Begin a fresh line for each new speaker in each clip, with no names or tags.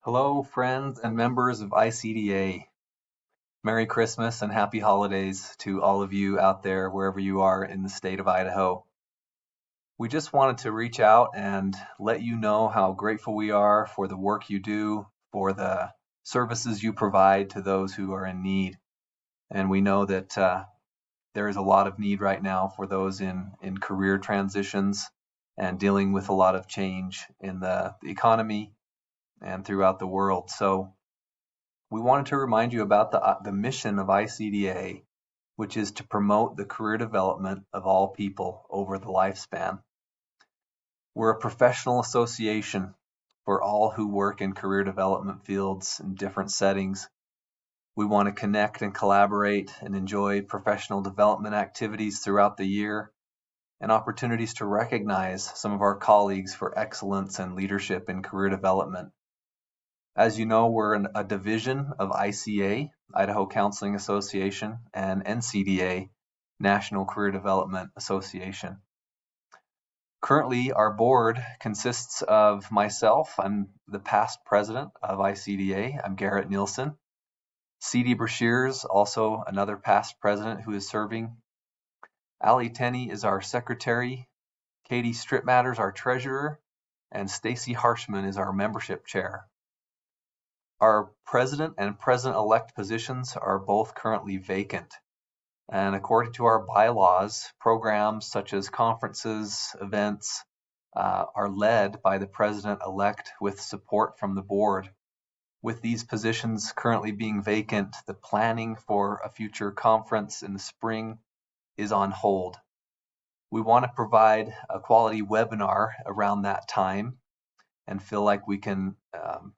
Hello, friends and members of ICDA. Merry Christmas and happy holidays to all of you out there, wherever you are in the state of Idaho. We just wanted to reach out and let you know how grateful we are for the work you do, for the services you provide to those who are in need. And we know that there is a lot of need right now for those in career transitions and dealing with a lot of change in the economy and throughout the world. So we wanted to remind you about the mission of ICDA, which is to promote the career development of all people over the lifespan. We're a professional association for all who work in career development fields in different settings. We want to connect and collaborate and enjoy professional development activities throughout the year and opportunities to recognize some of our colleagues for excellence and leadership in career development. As you know, we're a division of ICA, Idaho Counseling Association, and NCDA, National Career Development Association. Currently, our board consists of myself. I'm the past president of ICDA. I'm Garrett Nielsen. C.D. Brashears, also another past president who is serving. Ali Tenney is our secretary. Katie Stripmatters, our treasurer. And Stacy Harshman is our membership chair. Our president and president-elect positions are both currently vacant. And according to our bylaws, programs such as conferences, events, are led by the president-elect with support from the board. With these positions currently being vacant, the planning for a future conference in the spring is on hold. We want to provide a quality webinar around that time and feel like we can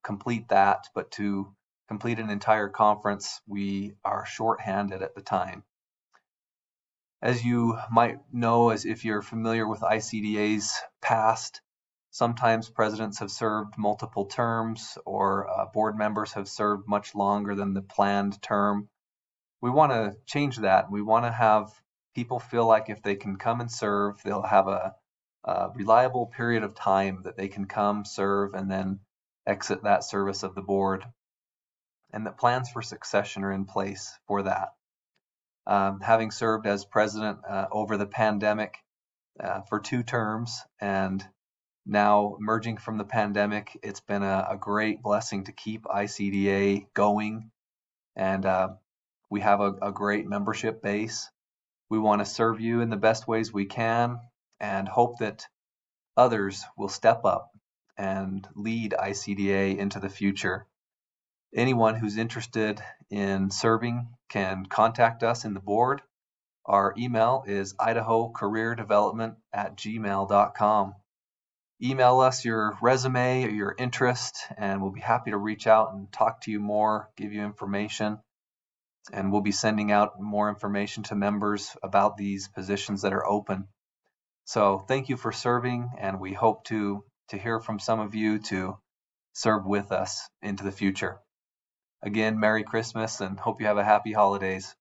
complete that, but to complete an entire conference, we are shorthanded at the time. As you might know, as if you're familiar with ICDA's past, sometimes presidents have served multiple terms or board members have served much longer than the planned term. We want to change that. We want to have people feel like if they can come and serve, they'll have a reliable period of time that they can come, serve, and then exit that service of the board, and that plans for succession are in place for that. Having served as president over the pandemic for 2 terms, and now emerging from the pandemic, it's been a great blessing to keep ICDA going, and we have a great membership base. We want to serve you in the best ways we can, and hope that others will step up and lead ICDA into the future. Anyone who's interested in serving can contact us in the board. Our email is idahocareerdevelopment@gmail.com. Email us your resume or your interest, and we'll be happy to reach out and talk to you more, give you information, and we'll be sending out more information to members about these positions that are open. So thank you for serving, and we hope to hear from some of you to serve with us into the future. Again, Merry Christmas and hope you have a happy holidays.